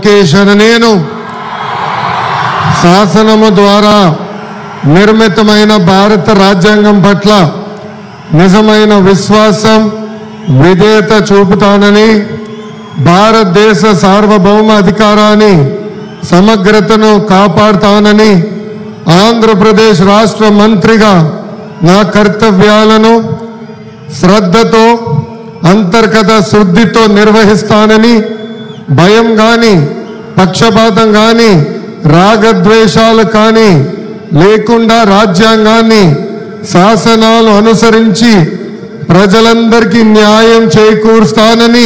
లోకేష్ అనే నేను శాసనము ద్వారా నిర్మితమైన భారత రాజ్యాంగం పట్ల నిజమైన విశ్వాసం విధేయత చూపుతానని భారతదేశ సార్వభౌమ అధికారాన్ని సమగ్రతను కాపాడుతానని ఆంధ్రప్రదేశ్ రాష్ట్ర మంత్రిగా నా కర్తవ్యాలను శ్రద్ధతో అంతర్గత శుద్ధితో నిర్వహిస్తానని భయం గాని పక్షపాతం గాని రాగద్వేషాలు కానీ లేకుండా రాజ్యాంగాన్ని శాసనాలు అనుసరించి ప్రజలందరికీ న్యాయం చేకూరుస్తానని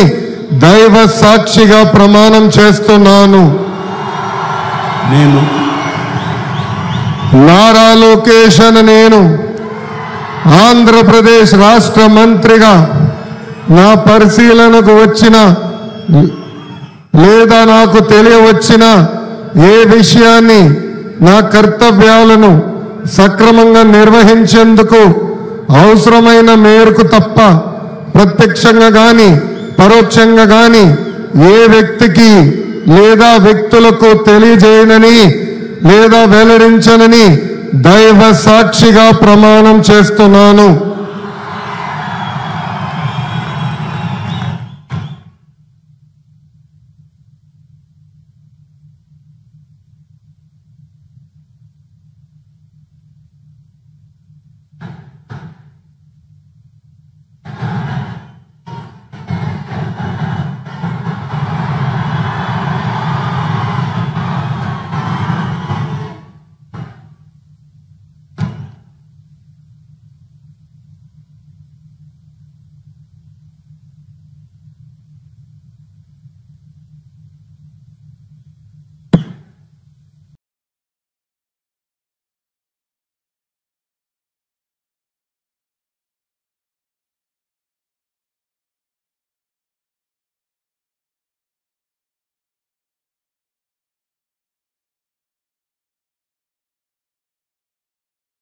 దైవ సాక్షిగా ప్రమాణం చేస్తున్నాను. నేను నారా లోకేష్ అనే నేను ఆంధ్రప్రదేశ్ రాష్ట్ర మంత్రిగా నా పరిశీలనకు వచ్చిన లేదా నాకు తెలియవచ్చిన ఏ విషయాన్ని నా కర్తవ్యాలను సక్రమంగా నిర్వహించేందుకు అవసరమైన మేరకు తప్ప ప్రత్యక్షంగా గాని పరోక్షంగా గాని ఏ వ్యక్తికి లేదా వ్యక్తులకు తెలియజేయనని లేదా వెల్లడించనని దైవ సాక్షిగా ప్రమాణం చేస్తున్నాను.